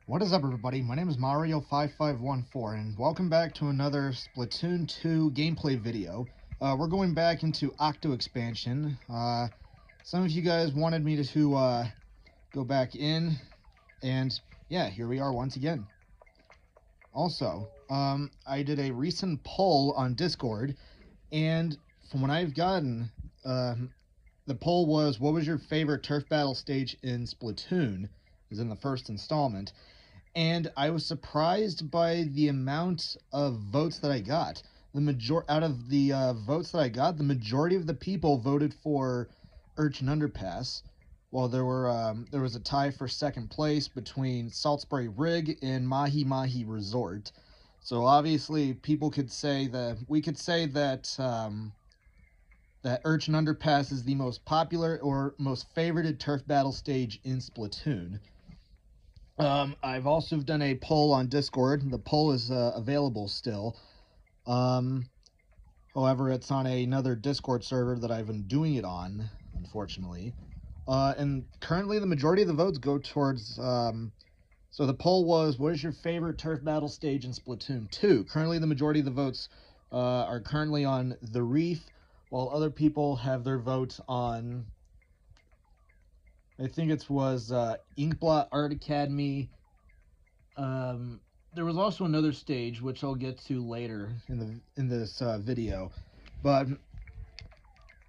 What is up, everybody? My name is Mario5514 and welcome back to another Splatoon 2 gameplay video. We're going back into Octo Expansion. Some of you guys wanted me to go back in, and yeah, here we are once again. Also, I did a recent poll on Discord, and from what I've gotten, the poll was, what was your favorite turf battle stage in Splatoon? Is in the first installment. And I was surprised by the amount of votes that I got. Out of the votes that I got, the majority of the people voted for Urchin Underpass, while there was a tie for second place between Salt Spray Rig and Mahi Mahi Resort. So obviously, we could say that that Urchin Underpass is the most popular or most favorited turf battle stage in Splatoon. I've also done a poll on Discord. The poll is available still. However, it's on another Discord server that I've been doing it on, unfortunately. And currently, the majority of the votes go towards. So the poll was, what is your favorite turf battle stage in Splatoon 2? Currently, the majority of the votes are currently on The Reef, while other people have their votes on, I think it was Inkblot Art Academy. There was also another stage, which I'll get to later in this video. But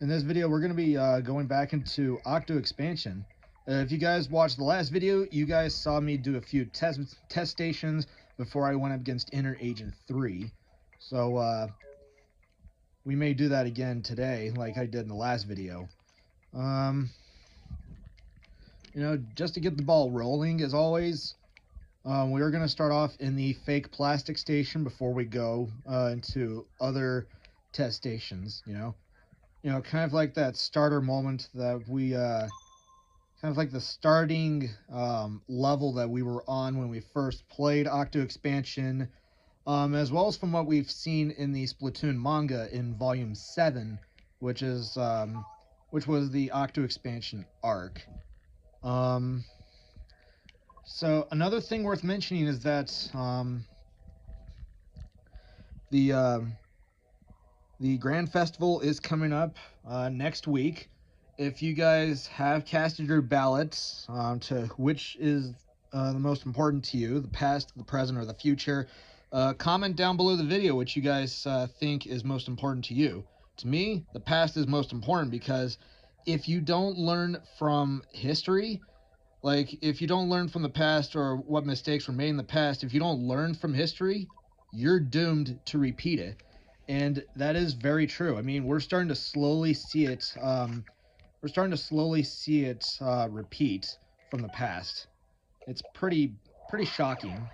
in this video, we're going to be going back into Octo Expansion. If you guys watched the last video, you guys saw me do a few test stations before I went up against Inner Agent 3. So we may do that again today, like I did in the last video. You know, just to get the ball rolling, as always, we're going to start off in the fake plastic station before we go into other test stations, you know, kind of like that starter moment that we, kind of like the starting level that we were on when we first played Octo Expansion, as well as from what we've seen in the Splatoon manga in Volume 7, which was the Octo Expansion arc. So another thing worth mentioning is that the Grand Festival is coming up next week. If you guys have casted your ballots to which is the most important to you, the past, the present, or the future, comment down below the video which you guys think is most important to you. To me, the past is most important, because if you don't learn from history, like, if you don't learn from the past or what mistakes were made in the past, if you don't learn from history, you're doomed to repeat it. And that is very true. I mean, we're starting to slowly see it. Repeat from the past. It's pretty shocking.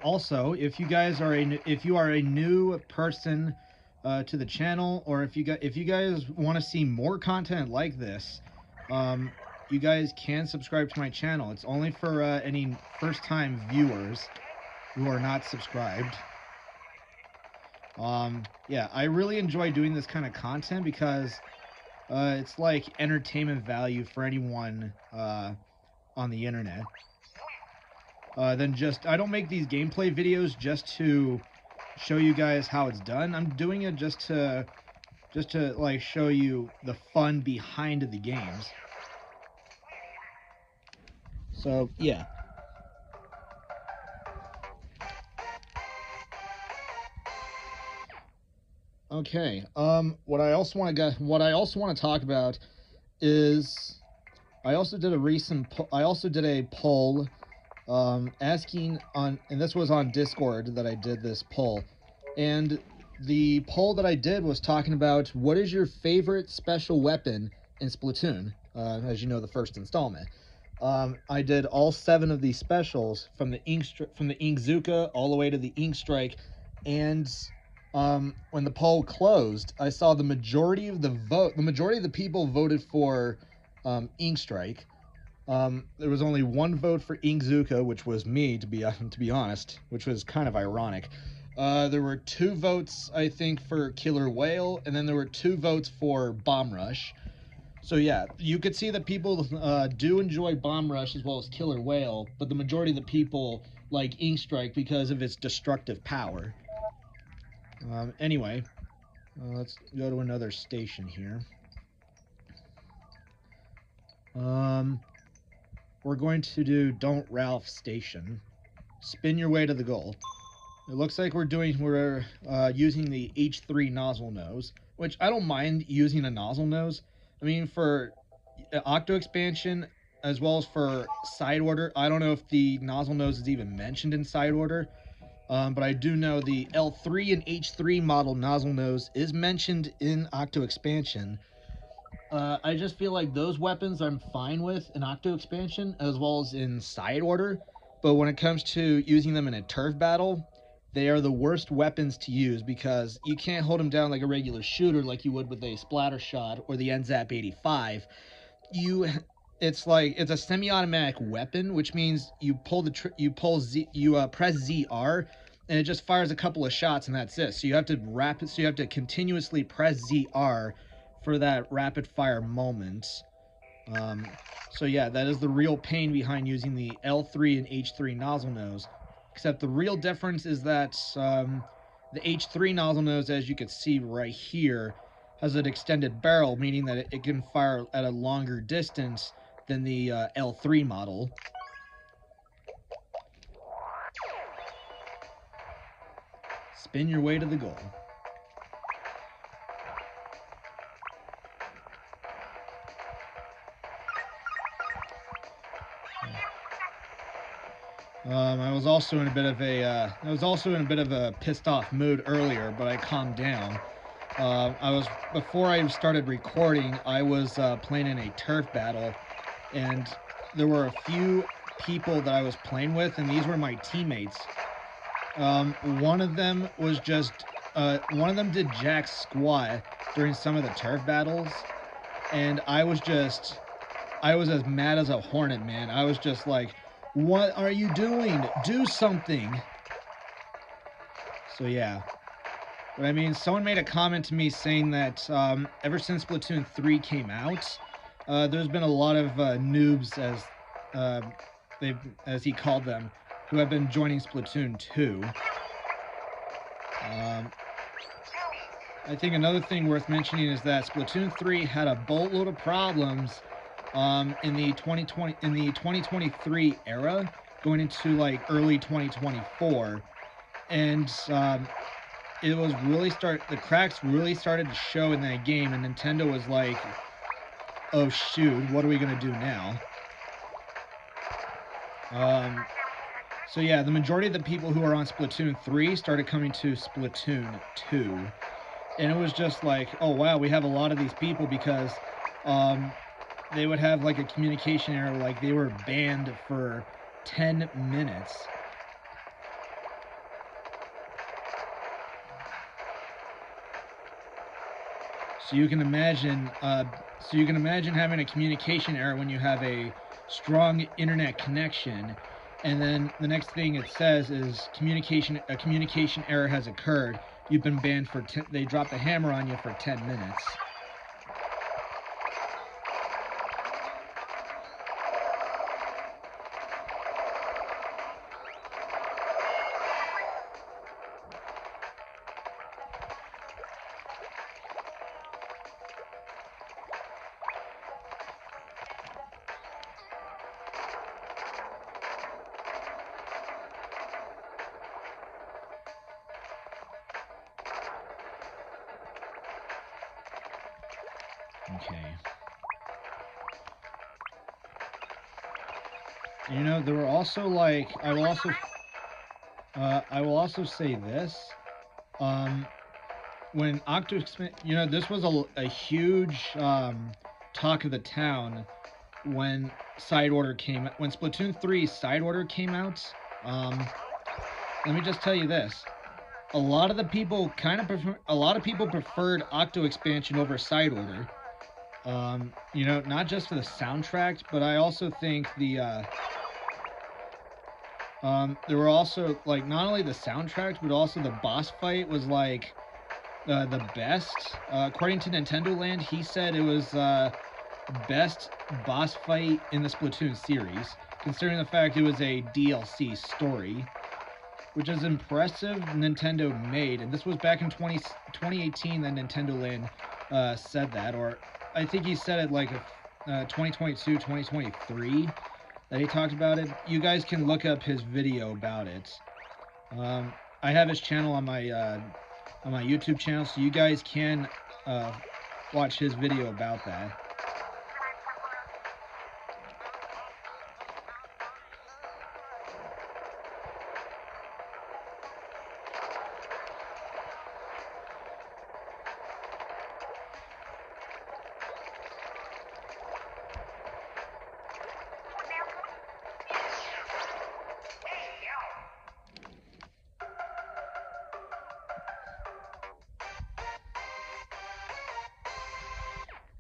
Also, if you are a new person to the channel, or if you guys want to see more content like this, you guys can subscribe to my channel. It's only for any first-time viewers who are not subscribed. Yeah, I really enjoy doing this kind of content because it's like entertainment value for anyone on the internet. I don't make these gameplay videos just to show you guys how it's done. I'm doing it just to just to like show you the fun behind the games. So yeah. Okay. What I also want to talk about is I also did a poll asking on, and this was on Discord that I did this poll, and the poll that I did was talking about what is your favorite special weapon in Splatoon, as you know, the first installment. I did all 7 of these specials from the Inkzuka all the way to the Ink Strike, and when the poll closed, I saw the majority of the people voted for Ink Strike. There was only 1 vote for Inkzuka, which was me, to be honest, which was kind of ironic. There were 2 votes, I think, for Killer Whale, and then there were 2 votes for Bomb Rush. So yeah, you could see that people do enjoy Bomb Rush as well as Killer Whale, but the majority of the people like Ink Strike because of its destructive power. Anyway, let's go to another station here. We're going to do Don't Ralph Station. Spin your way to the goal. It looks like we're using the H3 nozzle nose, which I don't mind using a nozzle nose. I mean, for Octo Expansion as well as for Side Order, I don't know if the nozzle nose is even mentioned in Side Order, but I do know the L3 and H3 model nozzle nose is mentioned in Octo Expansion. I just feel like those weapons I'm fine with in Octo Expansion as well as in Side Order, but when it comes to using them in a turf battle, they are the worst weapons to use because you can't hold them down like a regular shooter like you would with a splatter shot or the NZAP 85. It's a semi-automatic weapon, which means you press ZR, and it just fires a couple of shots and that's it. So you have to continuously press ZR for that rapid fire moment. So yeah, that is the real pain behind using the L3 and H3 nozzle nose. Except the real difference is that the H3 nozzle nose, as you can see right here, has an extended barrel, meaning that it can fire at a longer distance than the L3 model. Spin your way to the goal. I was also in a bit of a pissed off mood earlier, but I calmed down. Before I started recording, I was playing in a turf battle, and there were a few people that I was playing with, and these were my teammates. One of them did jack squat during some of the turf battles, and I was as mad as a hornet, man. I was just like, what are you doing? Do something. So yeah. But I mean, someone made a comment to me saying that ever since Splatoon 3 came out, there's been a lot of noobs, as he called them, who have been joining Splatoon 2. I think another thing worth mentioning is that Splatoon 3 had a boatload of problems in the 2023 era, going into like early 2024, and the cracks really started to show in that game, and Nintendo was like, oh shoot, what are we gonna do now? So yeah, the majority of the people who are on Splatoon 3 started coming to Splatoon 2, and it was just like, oh wow, we have a lot of these people, because they would have like a communication error, like they were banned for 10 minutes. So you can imagine having a communication error when you have a strong internet connection, and then the next thing it says is a communication error has occurred. You've been banned for they drop the hammer on you for 10 minutes. Okay. You know, there were also like I will also say this. Um, when Octo you know, this was a huge talk of the town when when Splatoon 3 Side Order came out. Um, let me just tell you this. A lot of people preferred Octo Expansion over Side Order. You know, not just for the soundtrack, but I also think there were also like not only the soundtrack, but also the boss fight was like the best. According to Nintendo Land, he said it was best boss fight in the Splatoon series, considering the fact it was a DLC story, which is impressive. Nintendo made, and this was back in 2018 that Nintendo Land said that, or I think he said it like 2022, 2023 that he talked about it. You guys can look up his video about it. I have his channel on my YouTube channel, so you guys can watch his video about that.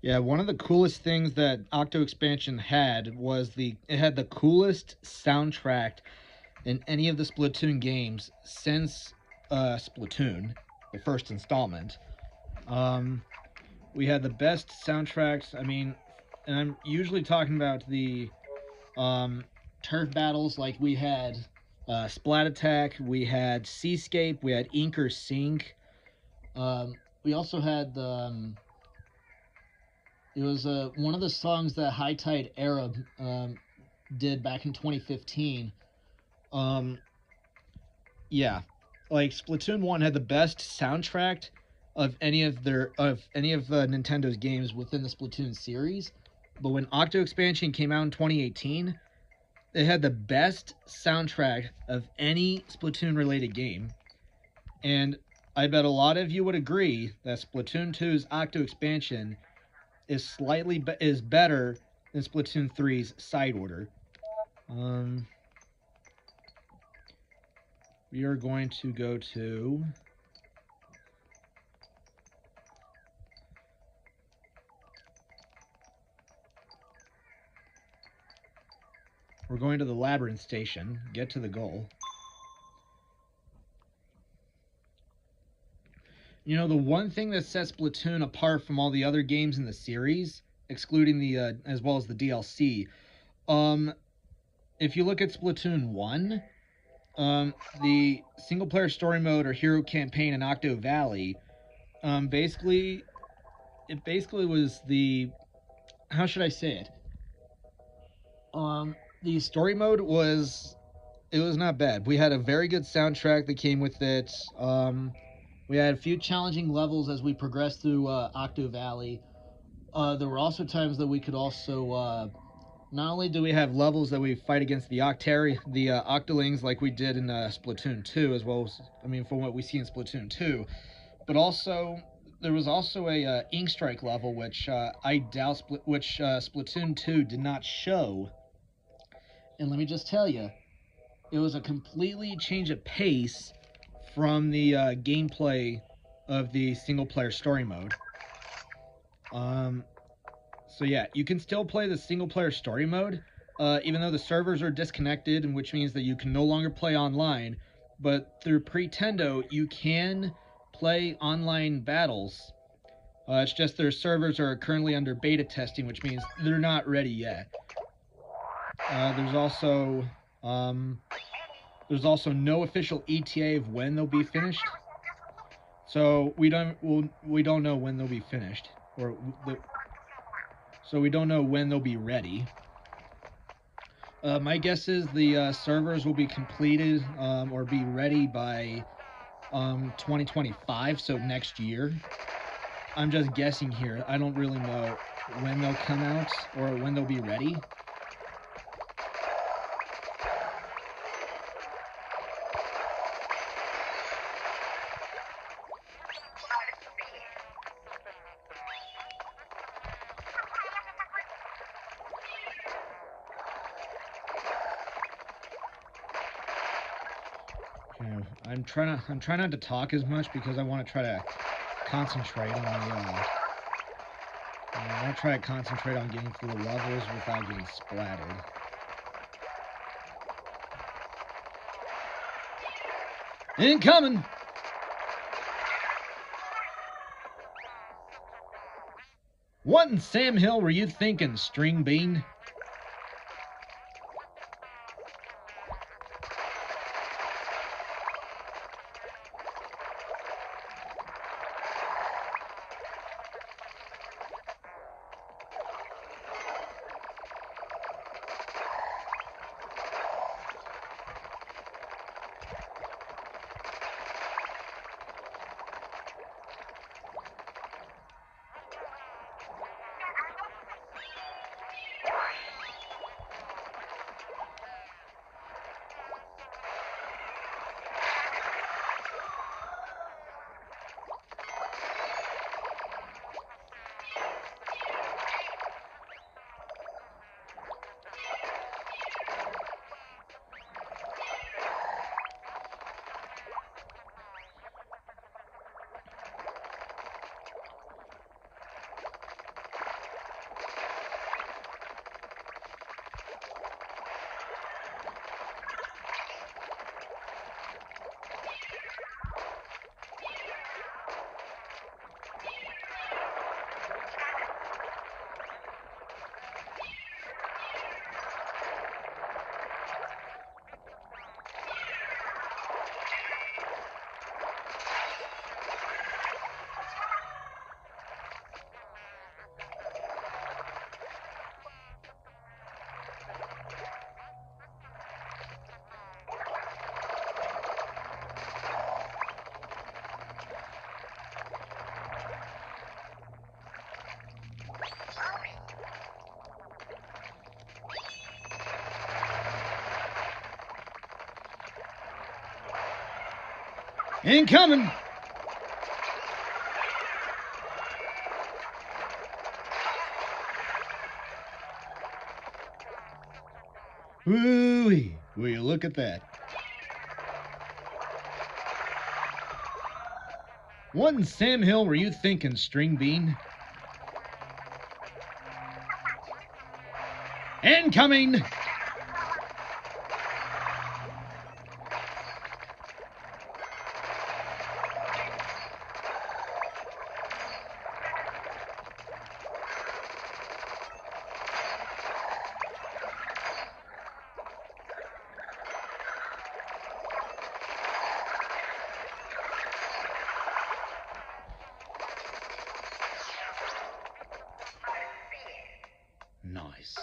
Yeah, one of the coolest things that Octo Expansion had was it had the coolest soundtrack in any of the Splatoon games since Splatoon, the first installment. Um, we had the best soundtracks. I mean, and I'm usually talking about the turf battles. Like we had Splat Attack, we had Seascape, we had Ink or Sink. We also had the it was one of the songs that High Tide Arab did back in 2015. Um, yeah, like Splatoon 1 had the best soundtrack of any of Nintendo's games within the Splatoon series. But when Octo Expansion came out in 2018, it had the best soundtrack of any Splatoon related game. And I bet a lot of you would agree that Splatoon 2's Octo Expansion is better than Splatoon 3's Side Order. We are going to go to we're going to the Labyrinth Station. Get to the goal. You know, the one thing that sets Splatoon apart from all the other games in the series, excluding the as well as the DLC, if you look at Splatoon 1, the single player story mode or hero campaign in Octo Valley, basically was the, how should I say it? The story mode was not bad. We had a very good soundtrack that came with it. We had a few challenging levels as we progressed through Octo Valley. There were also times that we could also not only do we have levels that we fight against the Octolings like we did in Splatoon 2, as well as, I mean, from what we see in Splatoon 2, but also there was also a Ink Strike level, which I doubt Splatoon 2 did not show. And let me just tell you, it was a completely change of pace from the gameplay of the single-player story mode. So yeah, you can still play the single-player story mode, even though the servers are disconnected, which means that you can no longer play online. But through Pretendo, you can play online battles. It's just their servers are currently under beta testing, which means they're not ready yet. There's also no official ETA of when they'll be finished, so we don't know when they'll be finished, so we don't know when they'll be ready. My guess is the servers will be completed or be ready by 2025, so next year. I'm just guessing here. I don't really know when they'll come out or when they'll be ready. I'm trying not to talk as much because I want to try to concentrate on the I want to try to concentrate on getting through the levels without getting splattered. Incoming! What in Sam Hill were you thinking, String Bean? Incoming! Woo-wee! Will you look at that? What in Sam Hill were you thinking, String Bean? Incoming! Nice.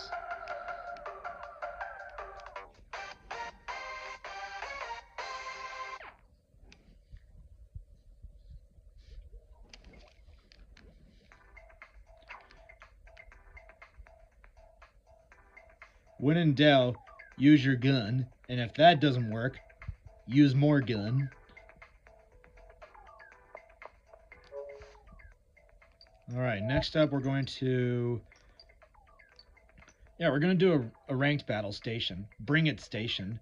When in doubt, use your gun, and if that doesn't work, use more gun. Alright, next up we're going to... we're going to do a ranked battle station. Bring it station.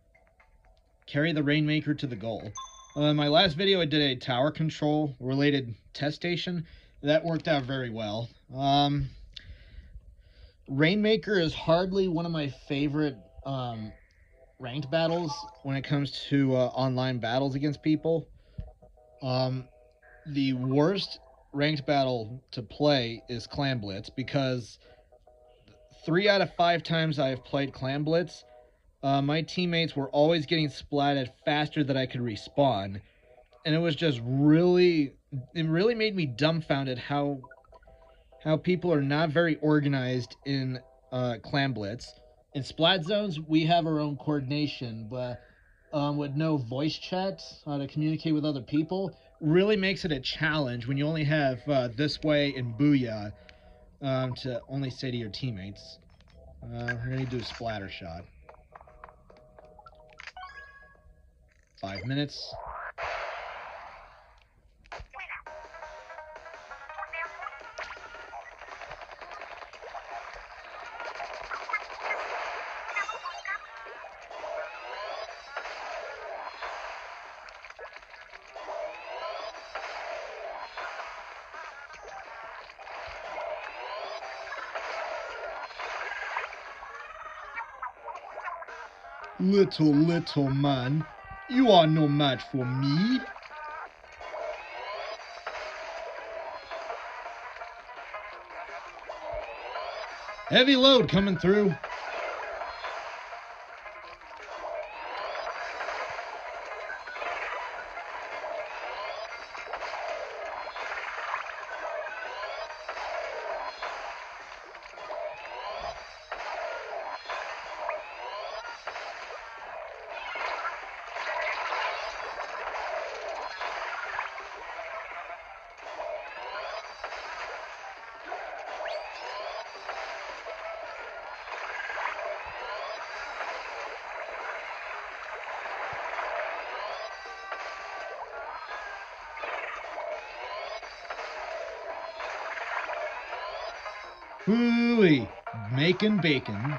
Carry the Rainmaker to the goal. In my last video I did a tower control related test station. That worked out very well. Rainmaker is hardly one of my favorite ranked battles when it comes to online battles against people. The worst ranked battle to play is Clan Blitz, because 3 out of 5 times I've played Clan Blitz, my teammates were always getting splatted faster than I could respawn, and it was just really made me dumbfounded how people are not very organized in Clan Blitz. In Splat Zones, we have our own coordination, but with no voice chat to communicate with other people, really makes it a challenge when you only have this way and Booyah to only say to your teammates. We're going to do a splatter shot. 5 minutes. Little man, you are no match for me. Heavy load coming through. Hooey, making bacon.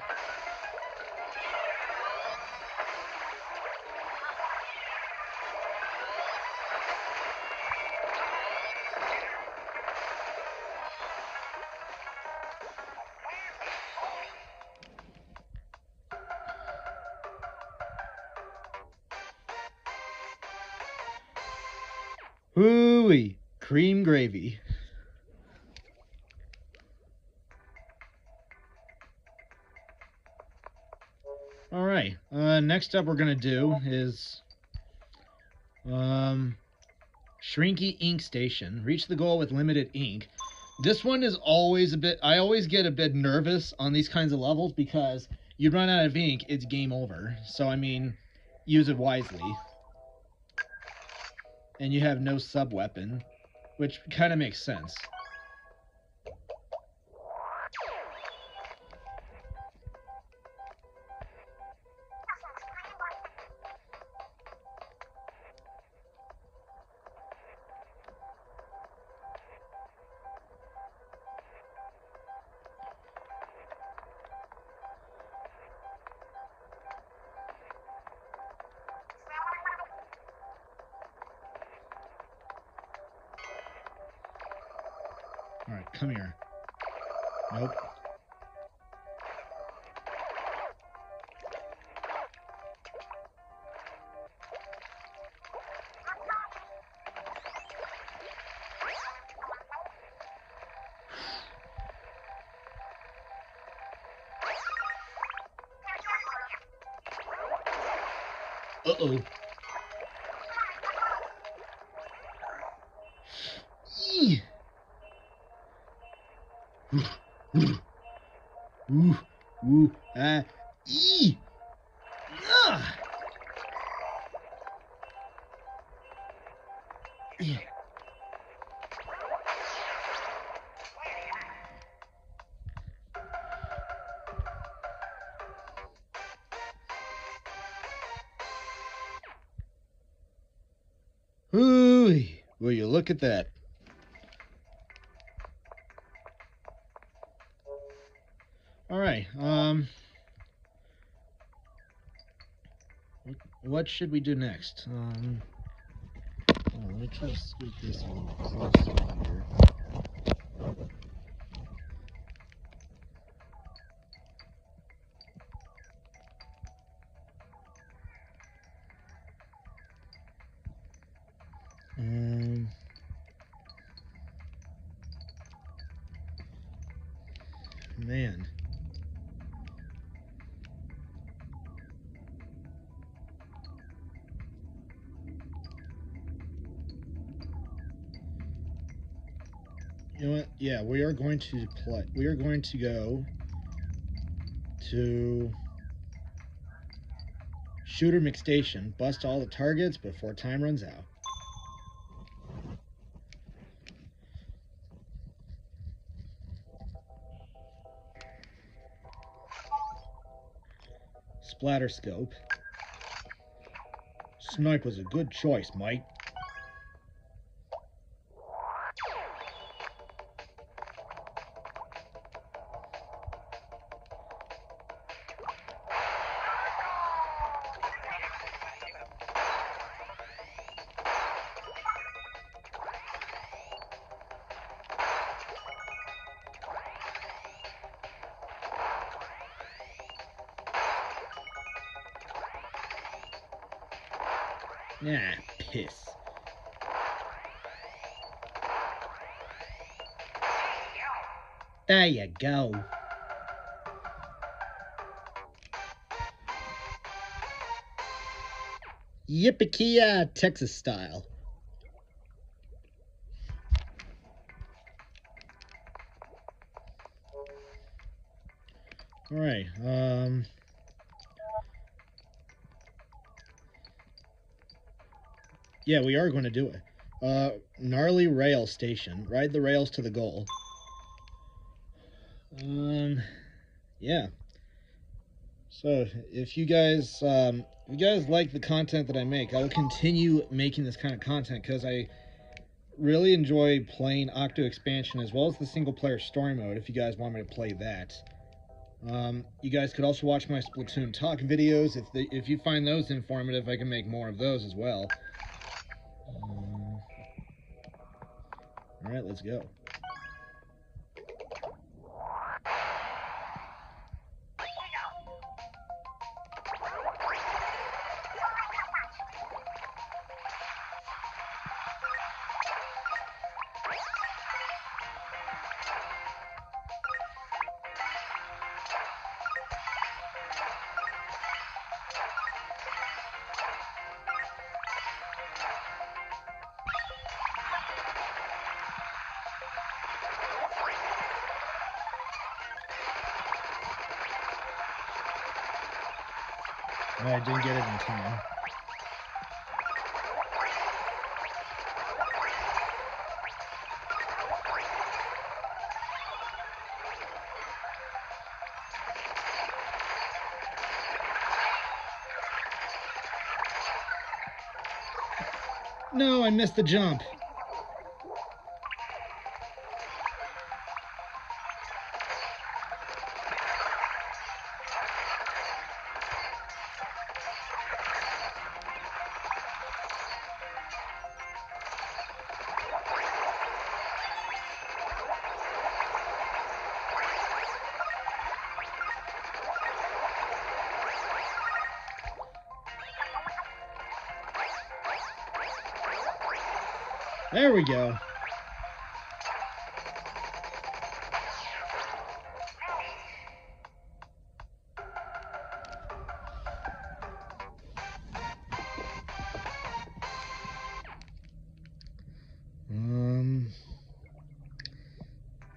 Hooey, cream gravy. All right. Next up, we're gonna do is Shrinky Ink Station. Reach the goal with limited ink. This one is always a bit. I always get a bit nervous on these kinds of levels because you run out of ink, it's game over. So I mean, use it wisely. And you have no sub weapon, which kind of makes sense. All right, come here. Nope. Uh-oh. Eee. Ee. Ah. Yeah. Ooh, will you look at that? All right. What should we do next? Let me try to scoot this a little closer here. Man. You know what? Yeah, we are going to play. We are going to go to Shooter McStation. Bust all the targets before time runs out. splatter scope. Snipe was a good choice, mate. Ah, piss. There you go. Yippee-ki-yay, Texas style. Alright, yeah, we are going to do it. Gnarly rail station. Ride the rails to the goal. Yeah. So, if you guys like the content that I make, I will continue making this kind of content because I really enjoy playing Octo Expansion as well as the single-player story mode, if you guys want me to play that. You guys could also watch my Splatoon talk videos. If you find those informative, I can make more of those as well. Alright, let's go. I didn't get it in time. No, I missed the jump. There we go.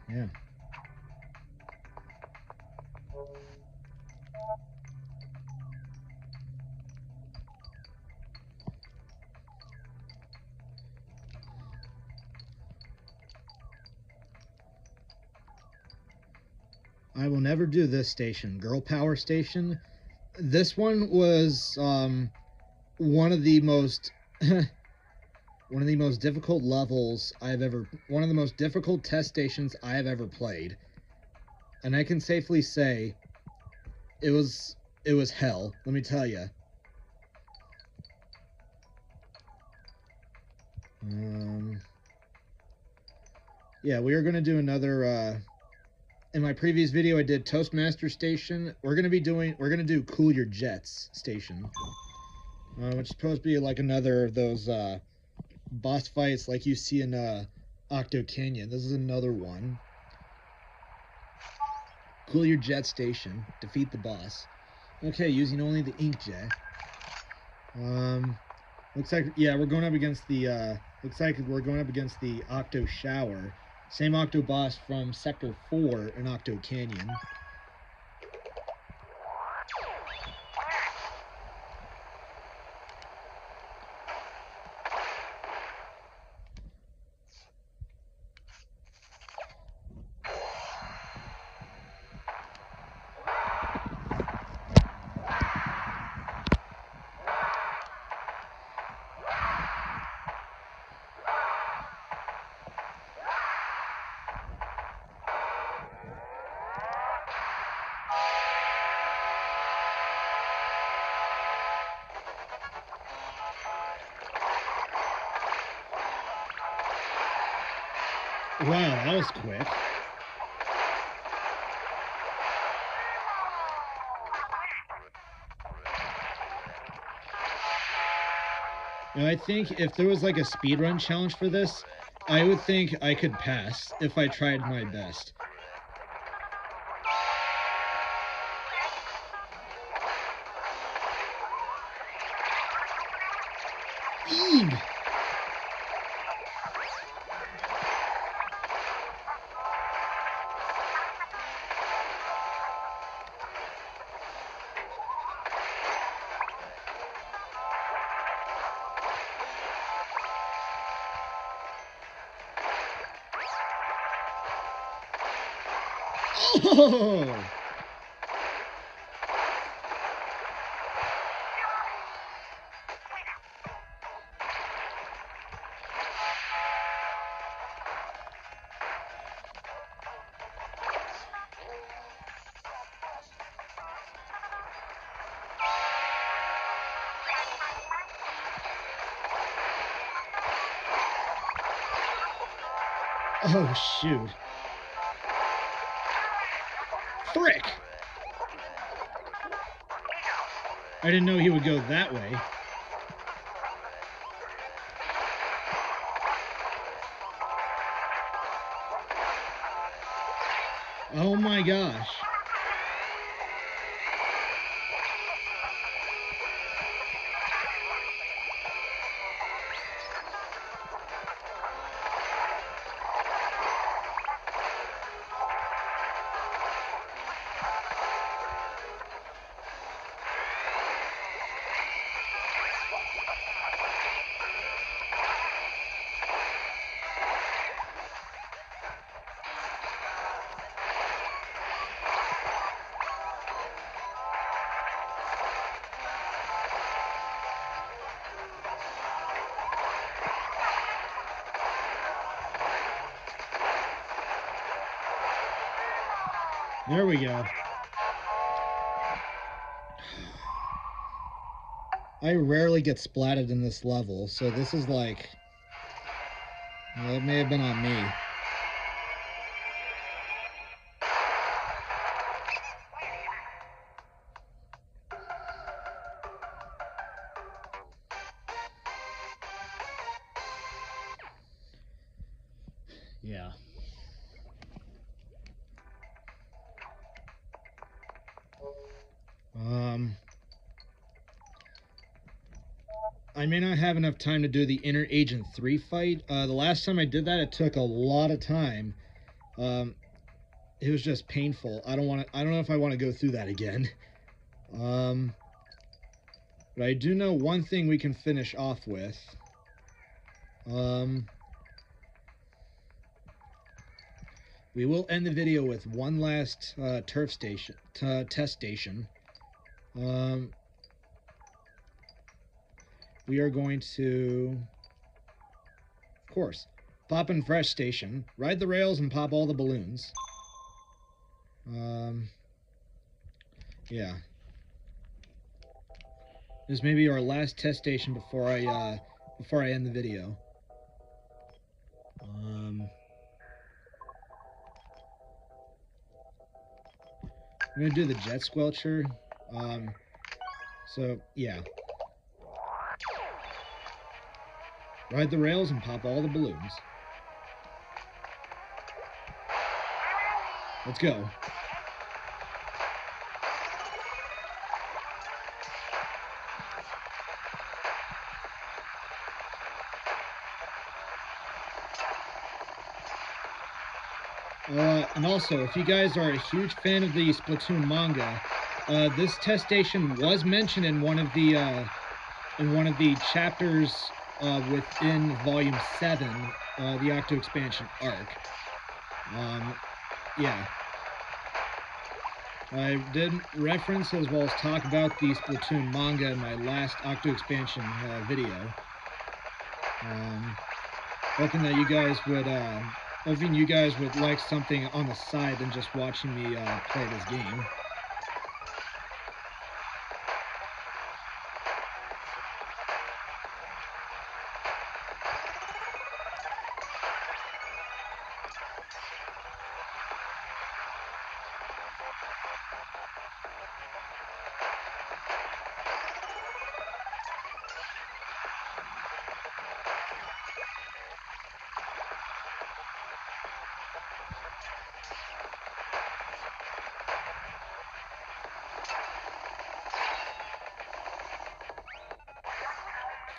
Yeah. I will never do this station, Girl Power Station. This one was one of the most one of the most difficult levels one of the most difficult test stations I have ever played. And I can safely say it was hell, let me tell you. Yeah, we are going to do another in my previous video I did Toastmaster Station. We're going to do Cool Your Jets Station. Which is supposed to be like another of those boss fights like you see in Octo Canyon. This is another one. Cool Your Jet Station. Defeat the boss. Okay, using only the inkjet. Looks like, yeah, we're going up against the Octo Shower. Same Octo boss from Sector 4 in Octo Canyon. Wow, that was quick. Now, I think if there was like a speedrun challenge for this, I would think I could pass if I tried my best. Eeg! Oh! Oh, shoot. Frick! I didn't know he would go that way. Oh my gosh. There we go. I rarely get splatted in this level, so this is like... Well, it may have been on me. Yeah. I may not have enough time to do the Inner Agent 3 fight. The last time I did that, it took a lot of time. It was just painful. I don't know if I want to go through that again. But I do know one thing we can finish off with. We will end the video with one last test station. We are going to, of course, pop in Fresh Station, ride the rails, and pop all the balloons. Yeah. This may be our last test station before I end the video. I'm gonna do the jet squelcher. So yeah. Ride the rails and pop all the balloons. Let's go. And also, if you guys are a huge fan of the Splatoon manga, this test station was mentioned in one of the chapters within Volume 7, the Octo Expansion arc. Yeah. I did reference as well as talk about the Splatoon manga in my last Octo Expansion video. Hoping that you guys would like something on the side than just watching me play this game.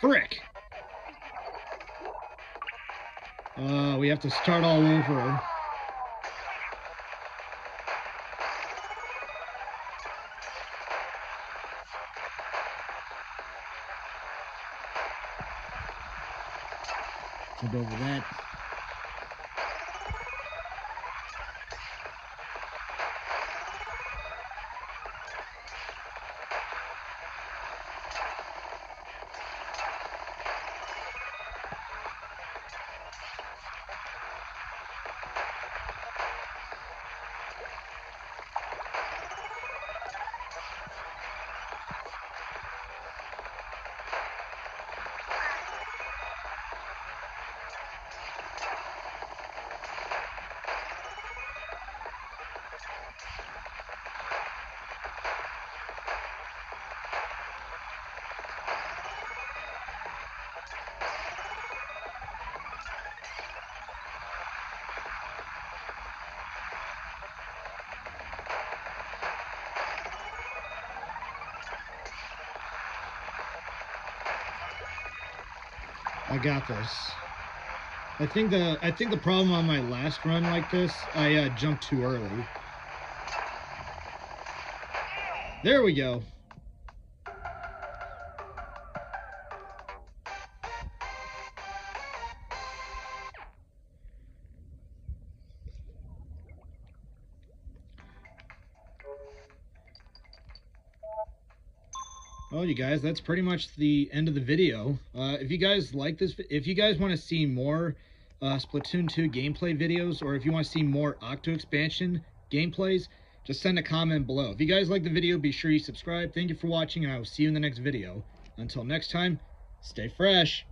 Frick! We have to start all over. Jump over that. I got this. I think the problem on my last run like this, I jumped too early. There we go. Well, you guys, that's pretty much the end of the video. If you guys like this, if you guys want to see more Splatoon 2 gameplay videos, or if you want to see more Octo Expansion gameplays, just send a comment below. If you guys like the video, be sure you subscribe. Thank you for watching, and I will see you in the next video. Until next time, stay fresh.